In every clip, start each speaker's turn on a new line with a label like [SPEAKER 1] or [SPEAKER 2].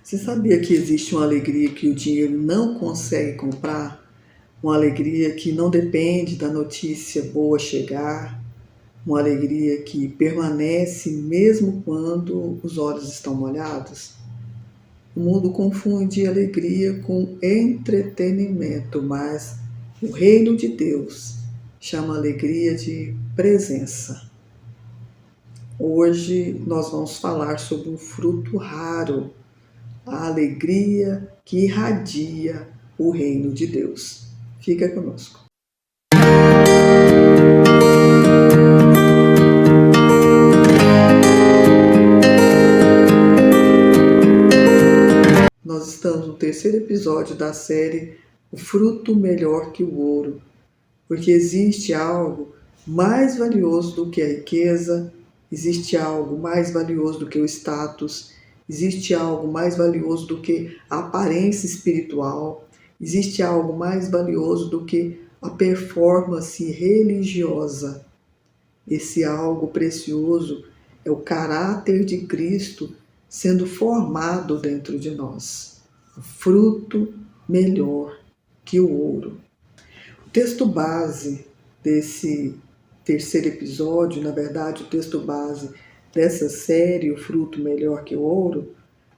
[SPEAKER 1] Você sabia que existe uma alegria que o dinheiro não consegue comprar? Uma alegria que não depende da notícia boa chegar? Uma alegria que permanece mesmo quando os olhos estão molhados? O mundo confunde alegria com entretenimento, mas o reino de Deus chama alegria de presença. Hoje nós vamos falar sobre um fruto raro, a alegria que irradia o reino de Deus. Fica conosco. Nós estamos no terceiro episódio da série O Fruto Melhor que o Ouro, porque existe algo mais valioso do que a riqueza, existe algo mais valioso do que o status, existe algo mais valioso do que a aparência espiritual, existe algo mais valioso do que a performance religiosa. Esse algo precioso é o caráter de Cristo sendo formado dentro de nós. O fruto melhor que o ouro. O texto base desse terceiro episódio, na verdade, o texto base dessa série, O Fruto Melhor que o Ouro,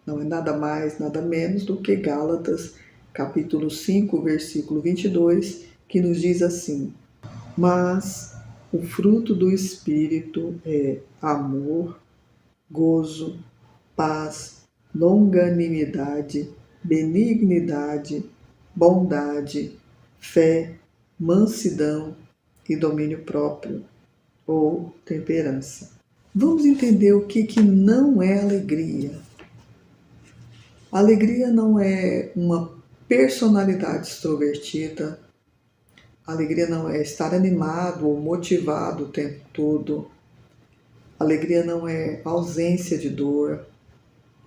[SPEAKER 1] não é nada mais, nada menos do que Gálatas, capítulo 5, versículo 22, que nos diz assim: mas o fruto do Espírito é amor, gozo, paz, longanimidade, benignidade, bondade, fé, mansidão e domínio próprio, ou temperança. Vamos entender o que não é alegria. Alegria não é uma personalidade extrovertida. Alegria não é estar animado ou motivado o tempo todo. Alegria não é ausência de dor.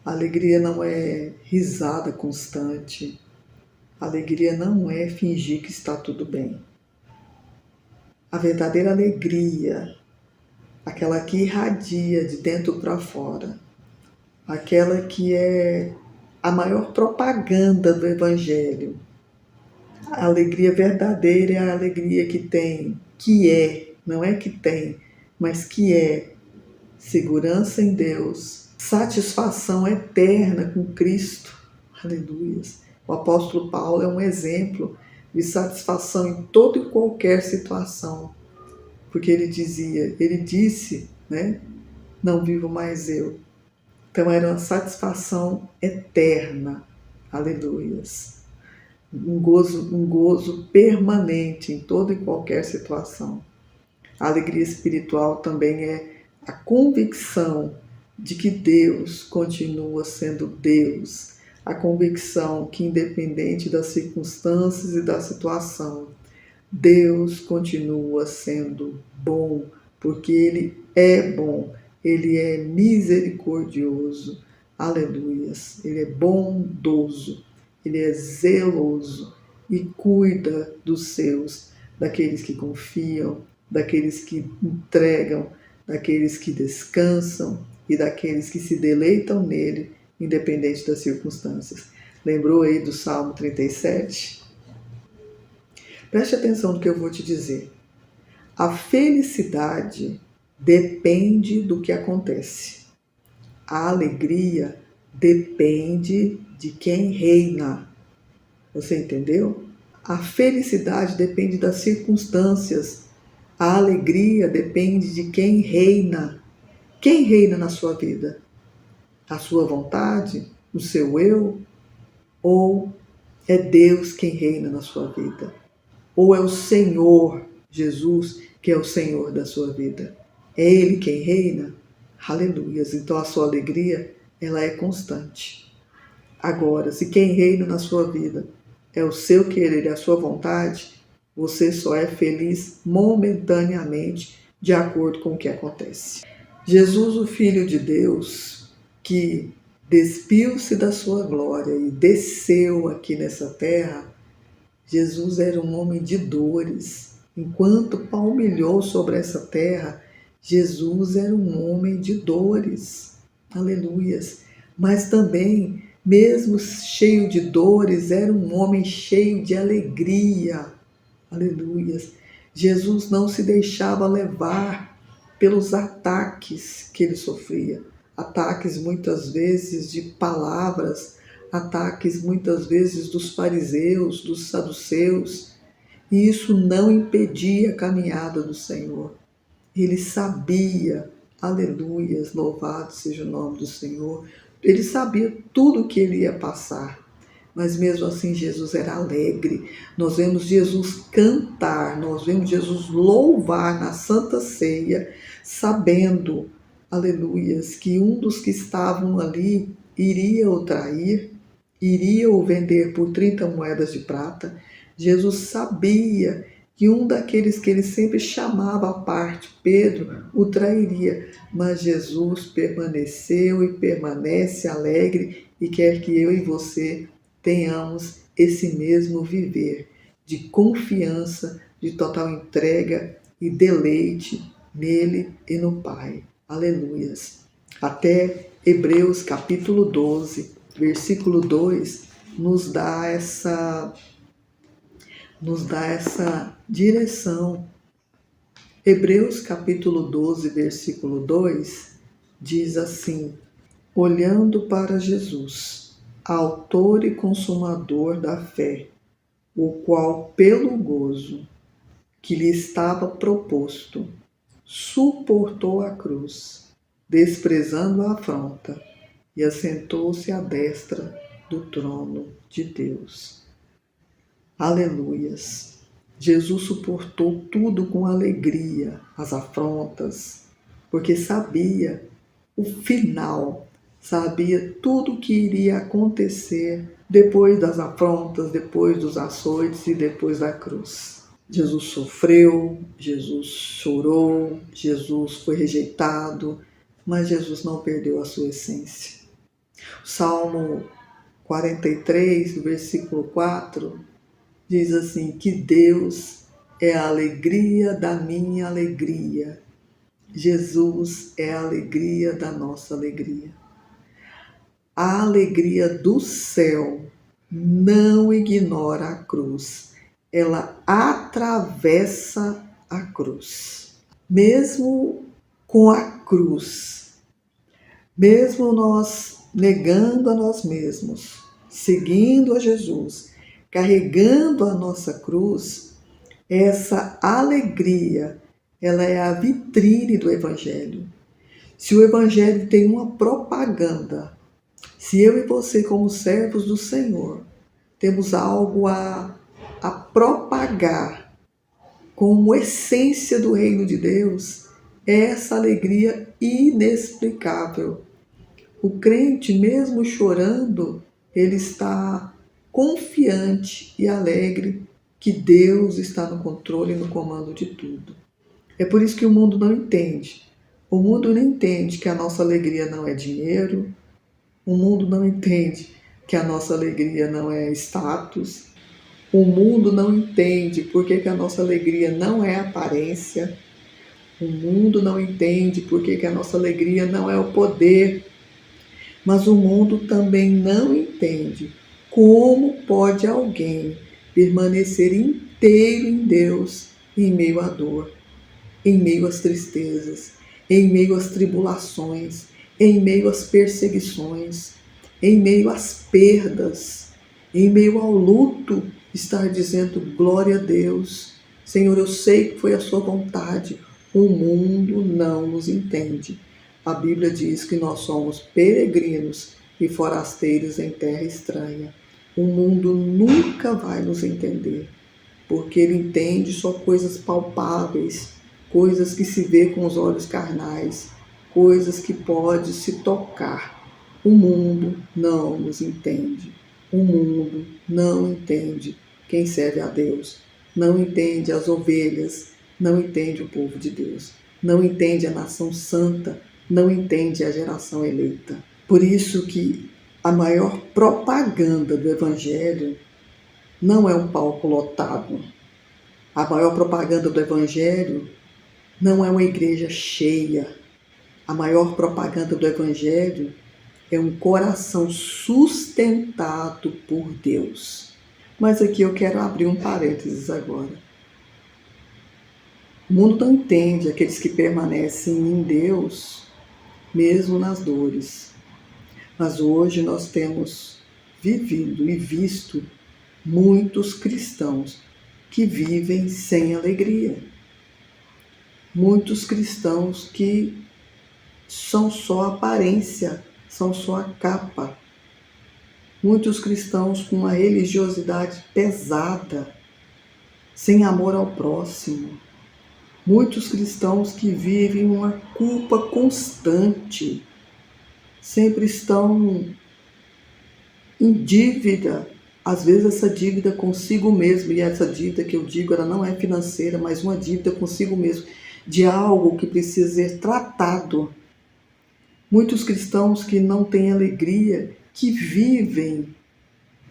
[SPEAKER 1] Alegria não é risada constante. Alegria não é fingir que está tudo bem. A verdadeira alegria, aquela que irradia de dentro para fora, aquela que é a maior propaganda do Evangelho. A alegria verdadeira é a alegria não é que tem, mas que é segurança em Deus, satisfação eterna com Cristo. Aleluia. O apóstolo Paulo é um exemplo de satisfação em toda e qualquer situação, porque ele disse, né? Não vivo mais eu. Então era uma satisfação eterna. Aleluias. Um gozo permanente em toda e qualquer situação. A alegria espiritual também é a convicção de que Deus continua sendo Deus, a convicção que, independente das circunstâncias e da situação, Deus continua sendo bom, porque Ele é bom, Ele é misericordioso, aleluias, Ele é bondoso, Ele é zeloso e cuida dos seus, daqueles que confiam, daqueles que entregam, daqueles que descansam e daqueles que se deleitam nele, independente das circunstâncias. Lembrou aí do Salmo 37? Preste atenção no que eu vou te dizer. A felicidade depende do que acontece. A alegria depende de quem reina. Você entendeu? A felicidade depende das circunstâncias. A alegria depende de quem reina. Quem reina na sua vida? A sua vontade? O seu eu? Ou é Deus quem reina na sua vida? Ou é o Senhor Jesus que é o Senhor da sua vida? É Ele quem reina? Aleluias! Então a sua alegria, ela é constante. Agora, se quem reina na sua vida é o seu querer e a sua vontade, você só é feliz momentaneamente de acordo com o que acontece. Jesus, o Filho de Deus, que despiu-se da sua glória e desceu aqui nessa terra, Jesus era um homem de dores. Enquanto palmilhou sobre essa terra, Jesus era um homem de dores. Aleluias. Mas também mesmo cheio de dores, era um homem cheio de alegria. Aleluias. Jesus não se deixava levar pelos ataques que ele sofria. Ataques muitas vezes de palavras, ataques muitas vezes dos fariseus, dos saduceus. E isso não impedia a caminhada do Senhor. Ele sabia, aleluias, louvado seja o nome do Senhor. Ele sabia tudo o que ele ia passar. Mas mesmo assim Jesus era alegre. Nós vemos Jesus cantar, nós vemos Jesus louvar na Santa Ceia, sabendo, aleluias, que um dos que estavam ali iria o trair, iria o vender por 30 moedas de prata. Jesus sabia que um daqueles que ele sempre chamava à parte, Pedro, o trairia. Mas Jesus permaneceu e permanece alegre e quer que eu e você tenhamos esse mesmo viver de confiança, de total entrega e deleite nele e no Pai. Aleluias. Até Hebreus capítulo 12, versículo 2, nos dá essa direção. Hebreus capítulo 12, versículo 2, diz assim: olhando para Jesus, autor e consumador da fé, o qual, pelo gozo que lhe estava proposto, suportou a cruz, desprezando a afronta, e assentou-se à destra do trono de Deus. Aleluias! Jesus suportou tudo com alegria, as afrontas, porque sabia o final, sabia tudo o que iria acontecer depois das afrontas, depois dos açoites e depois da cruz. Jesus sofreu, Jesus chorou, Jesus foi rejeitado, mas Jesus não perdeu a sua essência. O Salmo 43, versículo 4, diz assim: que Deus é a alegria da minha alegria. Jesus é a alegria da nossa alegria. A alegria do céu não ignora a cruz. Ela atravessa a cruz. Mesmo com a cruz, mesmo nós negando a nós mesmos, seguindo a Jesus, carregando a nossa cruz, essa alegria, ela é a vitrine do Evangelho. Se o Evangelho tem uma propaganda, se eu e você, como servos do Senhor, temos algo a propagar como essência do reino de Deus, é essa alegria inexplicável. O crente, mesmo chorando, ele está confiante e alegre que Deus está no controle e no comando de tudo. É por isso que o mundo não entende. O mundo não entende que a nossa alegria não é dinheiro. O mundo não entende que a nossa alegria não é status. O mundo não entende porque que a nossa alegria não é aparência. O mundo não entende porque que a nossa alegria não é o poder. Mas o mundo também não entende como pode alguém permanecer inteiro em Deus em meio à dor, em meio às tristezas, em meio às tribulações, em meio às perseguições, em meio às perdas, em meio ao luto, estar dizendo glória a Deus. Senhor, eu sei que foi a sua vontade. O mundo não nos entende. A Bíblia diz que nós somos peregrinos e forasteiros em terra estranha. O mundo nunca vai nos entender, porque ele entende só coisas palpáveis, coisas que se vê com os olhos carnais, coisas que pode se tocar. O mundo não nos entende. O mundo não entende quem serve a Deus, não entende as ovelhas, não entende o povo de Deus, não entende a nação santa, não entende a geração eleita. Por isso que a maior propaganda do Evangelho não é um palco lotado. A maior propaganda do Evangelho não é uma igreja cheia. A maior propaganda do Evangelho é um coração sustentado por Deus. Mas aqui eu quero abrir um parênteses agora. O mundo não entende aqueles que permanecem em Deus, mesmo nas dores. Mas hoje nós temos vivido e visto muitos cristãos que vivem sem alegria. Muitos cristãos que são só aparência, são só a capa. Muitos cristãos com uma religiosidade pesada, sem amor ao próximo. Muitos cristãos que vivem uma culpa constante, sempre estão em dívida, às vezes essa dívida consigo mesmo, e essa dívida que eu digo, ela não é financeira, mas uma dívida consigo mesmo, de algo que precisa ser tratado. Muitos cristãos que não têm alegria, que vivem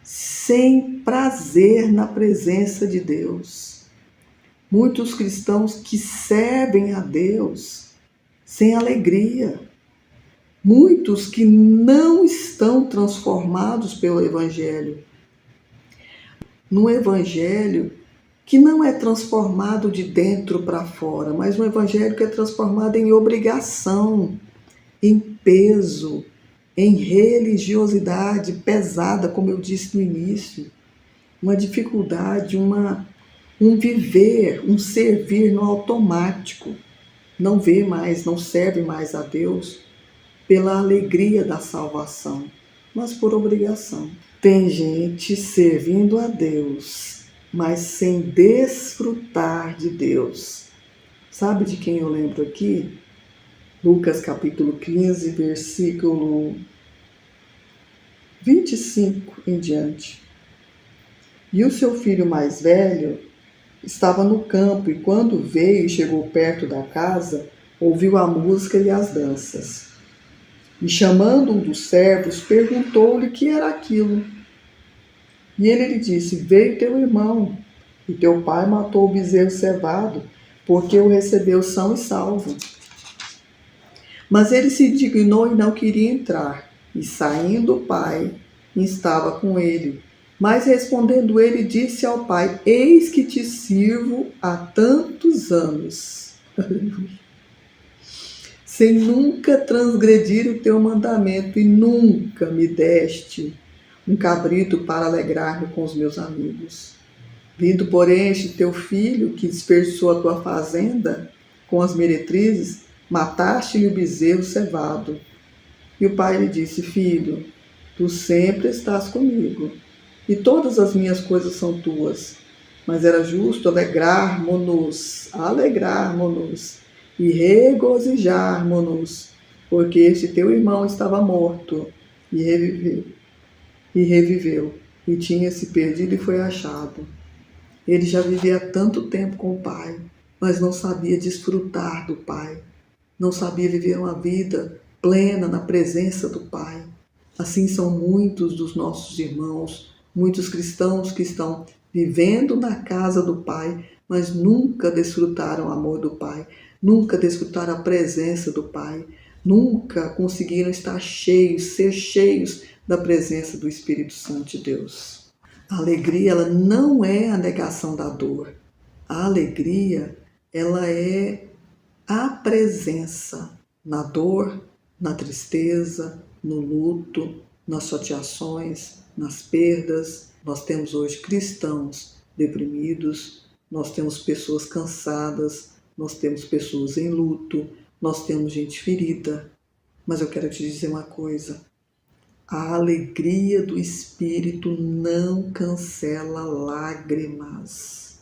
[SPEAKER 1] sem prazer na presença de Deus. Muitos cristãos que servem a Deus sem alegria. Muitos que não estão transformados pelo Evangelho. Num Evangelho que não é transformado de dentro para fora, mas um Evangelho que é transformado em obrigação, em peso, em religiosidade pesada, como eu disse no início. Uma dificuldade, um viver, um servir no automático. Não vê mais, não serve mais a Deus pela alegria da salvação, mas por obrigação. Tem gente servindo a Deus, mas sem desfrutar de Deus. Sabe de quem eu lembro aqui? Lucas capítulo 15, versículo 25 em diante. E o seu filho mais velho estava no campo, e quando veio e chegou perto da casa, ouviu a música e as danças. E chamando um dos servos, perguntou-lhe o que era aquilo. E ele lhe disse: veio teu irmão, e teu pai matou o bezerro cevado, porque o recebeu são e salvo. Mas ele se indignou e não queria entrar. E saindo o pai, estava com ele. Mas respondendo ele, disse ao pai: eis que te sirvo há tantos anos, sem nunca transgredir o teu mandamento, e nunca me deste um cabrito para alegrar-me com os meus amigos. Vindo, porém, este teu filho, que dispersou a tua fazenda com as meretrizes, mataste-lhe o bezerro cevado. E o pai lhe disse: filho, tu sempre estás comigo, e todas as minhas coisas são tuas. Mas era justo alegrarmos-nos e regozijarmos-nos, porque este teu irmão estava morto e reviveu, e tinha se perdido e foi achado. Ele já vivia tanto tempo com o pai, mas não sabia desfrutar do pai, não sabia viver uma vida plena na presença do pai. Assim são muitos dos nossos irmãos, muitos cristãos que estão vivendo na casa do pai, mas nunca desfrutaram o amor do pai, nunca desfrutaram a presença do pai, nunca conseguiram estar cheios, ser cheios da presença do Espírito Santo de Deus. A alegria, ela não é a negação da dor. A alegria, ela é a presença na dor, na tristeza, no luto, nas chateações, nas perdas. Nós temos hoje cristãos deprimidos, nós temos pessoas cansadas, nós temos pessoas em luto, nós temos gente ferida. Mas eu quero te dizer uma coisa: a alegria do Espírito não cancela lágrimas.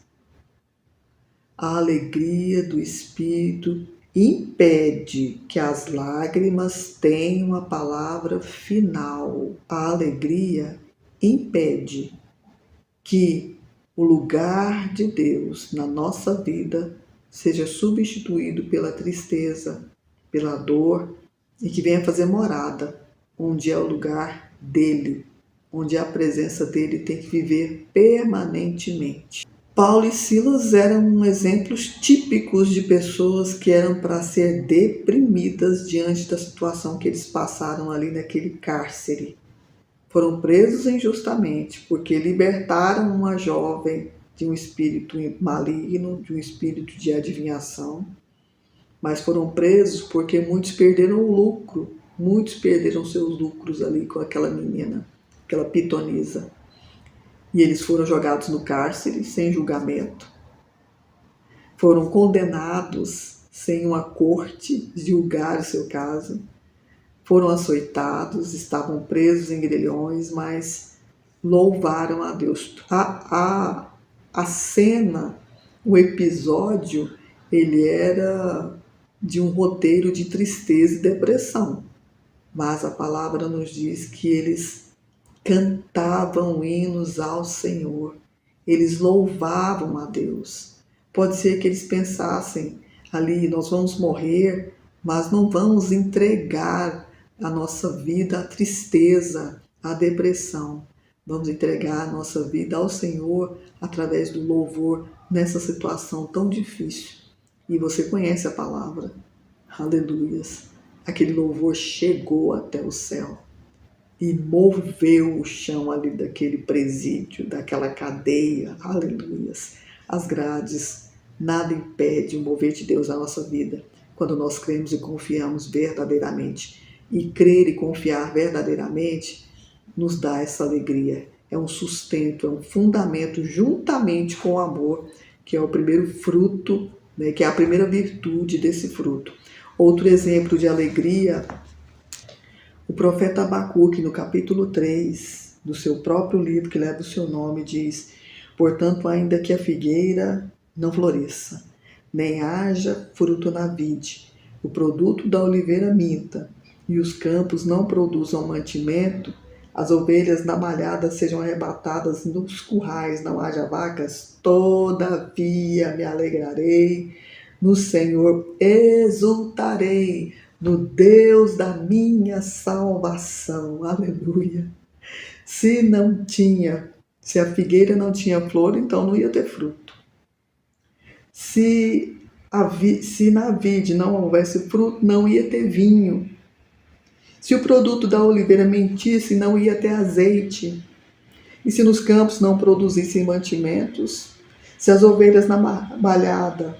[SPEAKER 1] A alegria do Espírito impede que as lágrimas tenham a palavra final. A alegria impede que o lugar de Deus na nossa vida seja substituído pela tristeza, pela dor, e que venha fazer morada onde é o lugar dele, onde a presença dele tem que viver permanentemente. Paulo e Silas eram exemplos típicos de pessoas que eram para ser deprimidas diante da situação que eles passaram ali naquele cárcere. Foram presos injustamente porque libertaram uma jovem de um espírito maligno, de um espírito de adivinhação, mas foram presos porque muitos perderam o lucro, muitos perderam seus lucros ali com aquela menina, aquela pitonisa. E eles foram jogados no cárcere sem julgamento, foram condenados sem uma corte julgar o seu caso, foram açoitados, estavam presos em grilhões, mas louvaram a Deus. A cena, o episódio, ele era de um roteiro de tristeza e depressão, mas a palavra nos diz que eles cantavam hinos ao Senhor, eles louvavam a Deus. Pode ser que eles pensassem ali, nós vamos morrer, mas não vamos entregar a nossa vida à tristeza, à depressão. Vamos entregar a nossa vida ao Senhor através do louvor nessa situação tão difícil. E você conhece a palavra. Aleluias. Aquele louvor chegou até o céu e moveu o chão ali daquele presídio, daquela cadeia. Aleluias. As grades. Nada impede o mover de Deus na nossa vida quando nós cremos e confiamos verdadeiramente. E crer e confiar verdadeiramente nos dá essa alegria. É um sustento, é um fundamento juntamente com o amor, que é o primeiro fruto, né, que é a primeira virtude desse fruto. Outro exemplo de alegria, o profeta Abacuque, no capítulo 3 do seu próprio livro, que leva o seu nome, diz: portanto, ainda que a figueira não floresça, nem haja fruto na vide, o produto da oliveira minta, e os campos não produzam mantimento, as ovelhas da malhada sejam arrebatadas nos currais, não haja vacas, todavia me alegrarei, no Senhor exultarei, no Deus da minha salvação. Aleluia. Se a figueira não tinha flor, então não ia ter fruto. Se na vide não houvesse fruto, não ia ter vinho. Se o produto da oliveira mentisse, não ia ter azeite. E se nos campos não produzissem mantimentos, se as ovelhas na malhada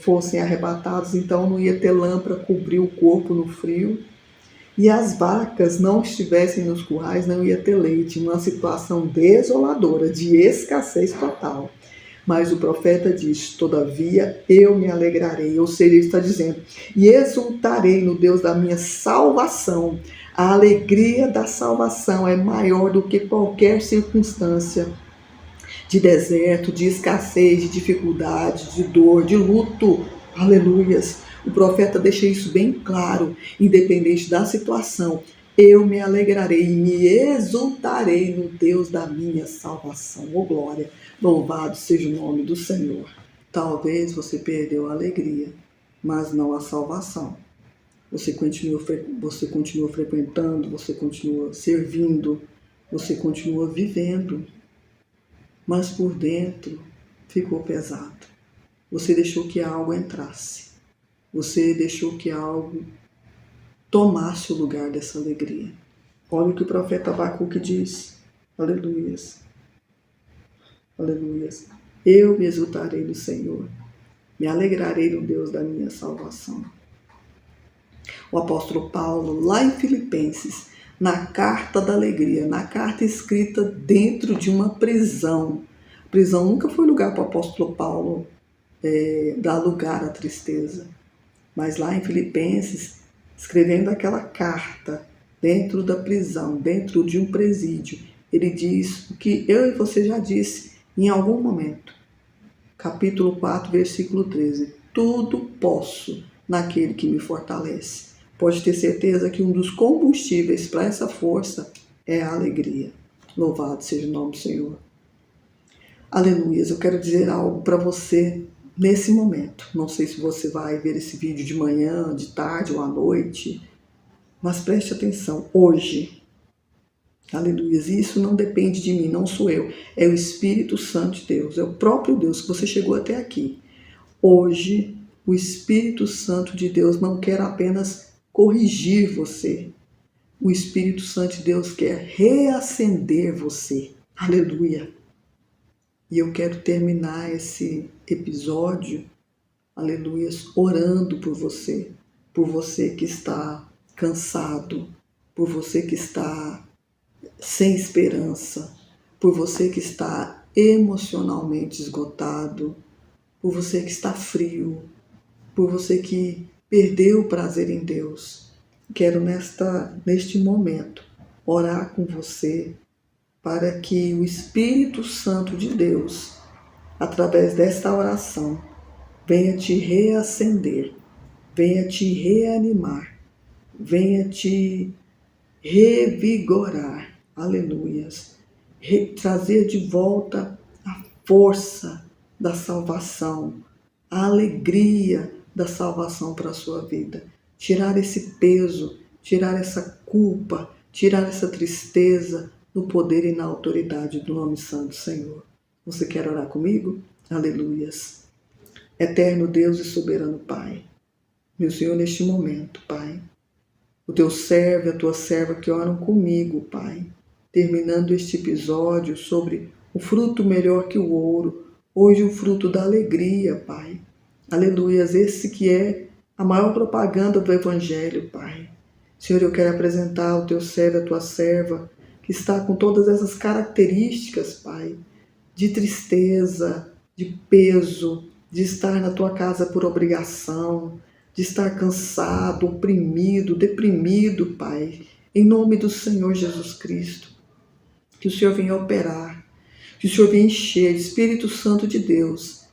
[SPEAKER 1] fossem arrebatadas, então não ia ter lã para cobrir o corpo no frio. E as vacas não estivessem nos currais, não ia ter leite. Uma situação desoladora, de escassez total. Mas o profeta diz: todavia eu me alegrarei. Ou seja, ele está dizendo: e exultarei no Deus da minha salvação. A alegria da salvação é maior do que qualquer circunstância de deserto, de escassez, de dificuldade, de dor, de luto. Aleluias. O profeta deixa isso bem claro, independente da situação. Eu me alegrarei e me exultarei no Deus da minha salvação. Oh, glória! Louvado seja o nome do Senhor. Talvez você perdeu a alegria, mas não a salvação. Você continua frequentando, você continua servindo, você continua vivendo, mas por dentro ficou pesado. Você deixou que algo entrasse. Você deixou que algo tomasse o lugar dessa alegria. Olha o que o profeta Abacuque diz. Aleluias. Aleluias. Eu me exultarei no Senhor. Me alegrarei no Deus da minha salvação. O apóstolo Paulo, lá em Filipenses, na carta da alegria, na carta escrita dentro de uma prisão. A prisão nunca foi lugar para o apóstolo Paulo dar lugar à tristeza. Mas lá em Filipenses, escrevendo aquela carta dentro da prisão, dentro de um presídio, ele diz o que eu e você já disse em algum momento. Capítulo 4, versículo 13. Tudo posso naquele que me fortalece. Pode ter certeza que um dos combustíveis para essa força é a alegria. Louvado seja o nome do Senhor. Aleluia. Eu quero dizer algo para você nesse momento. Não sei se você vai ver esse vídeo de manhã, de tarde ou à noite, mas preste atenção. Hoje, Aleluia. E isso não depende de mim, não sou eu. É o Espírito Santo de Deus, é o próprio Deus que você chegou até aqui. Hoje, o Espírito Santo de Deus não quer apenas corrigir você. O Espírito Santo de Deus quer reacender você. Aleluia. E eu quero terminar esse episódio, aleluia, orando por você que está cansado, por você que está sem esperança, por você que está emocionalmente esgotado, por você que está frio, por você que perdeu o prazer em Deus. Quero neste momento orar com você para que o Espírito Santo de Deus, através desta oração, venha te reacender, venha te reanimar, venha te revigorar, aleluias, trazer de volta a força da salvação, a alegria da salvação para a sua vida, tirar esse peso, tirar essa culpa, tirar essa tristeza no poder e na autoridade do nome santo do Senhor. Você quer orar comigo? Aleluias. Eterno Deus e soberano Pai, meu Senhor, neste momento, Pai, o teu servo e a tua serva que oram comigo, Pai, terminando este episódio sobre o fruto melhor que o ouro, hoje o fruto da alegria, Pai. Aleluias, esse que é a maior propaganda do Evangelho, Pai. Senhor, eu quero apresentar o teu servo e a tua serva, que está com todas essas características, Pai, de tristeza, de peso, de estar na tua casa por obrigação, de estar cansado, oprimido, deprimido, Pai, em nome do Senhor Jesus Cristo. Que o Senhor venha operar, que o Senhor venha encher, Espírito Santo de Deus,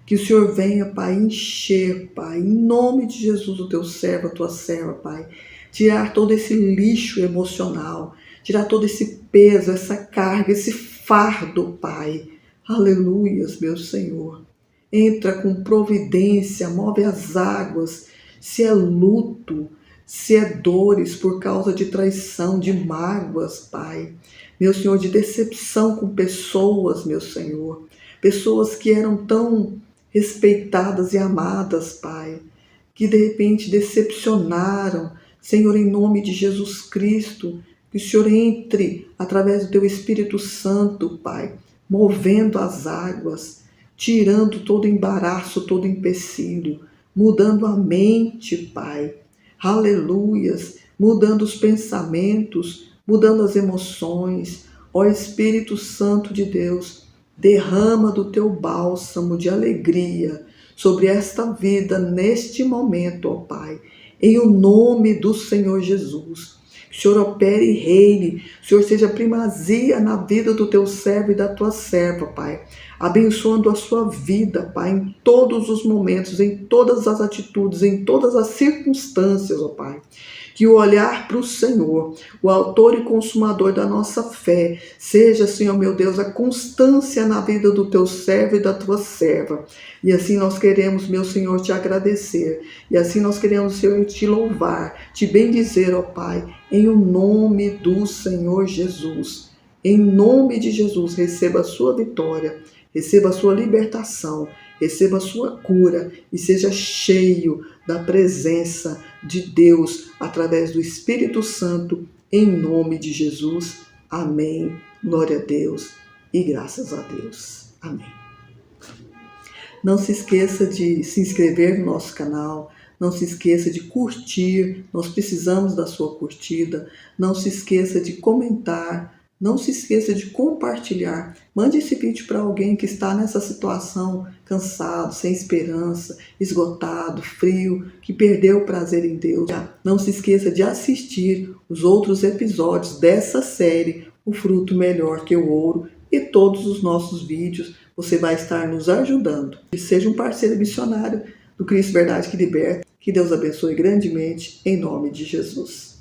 [SPEAKER 1] que o Senhor venha, Pai, encher, Pai, em nome de Jesus, o teu servo, a tua serva, Pai, tirar todo esse lixo emocional, tirar todo esse peso, essa carga, esse fardo, Pai. Aleluias, meu Senhor. Entra com providência, move as águas, se é luto, se é dores por causa de traição, de mágoas, Pai. Meu Senhor, de decepção com pessoas, meu Senhor. Pessoas que eram tão respeitadas e amadas, Pai, que de repente decepcionaram. Senhor, em nome de Jesus Cristo, que o Senhor entre através do teu Espírito Santo, Pai, movendo as águas, tirando todo embaraço, todo empecilho, mudando a mente, Pai. Aleluias, mudando os pensamentos, mudando as emoções. Ó Espírito Santo de Deus, derrama do teu bálsamo de alegria sobre esta vida neste momento, ó Pai, em o nome do Senhor Jesus. Que o Senhor opere e reine, o Senhor seja primazia na vida do teu servo e da tua serva, Pai, abençoando a sua vida, Pai, em todos os momentos, em todas as atitudes, em todas as circunstâncias, ó Pai. Que o olhar para o Senhor, o autor e consumador da nossa fé, seja, Senhor meu Deus, a constância na vida do teu servo e da tua serva. E assim nós queremos, meu Senhor, te agradecer. E assim nós queremos, Senhor, te louvar, te bendizer, ó Pai, em o nome do Senhor Jesus. Em nome de Jesus, receba a sua vitória, receba a sua libertação, receba a sua cura e seja cheio da presença de Deus através do Espírito Santo, em nome de Jesus. Amém. Glória a Deus e graças a Deus. Amém. Não se esqueça de se inscrever no nosso canal, não se esqueça de curtir, nós precisamos da sua curtida, não se esqueça de comentar, não se esqueça de compartilhar. Mande esse vídeo para alguém que está nessa situação, cansado, sem esperança, esgotado, frio, que perdeu o prazer em Deus. Não se esqueça de assistir os outros episódios dessa série, O Fruto Melhor que o Ouro, e todos os nossos vídeos. Você vai estar nos ajudando. E seja um parceiro missionário do Cristo Verdade que Liberta. Que Deus abençoe grandemente, em nome de Jesus.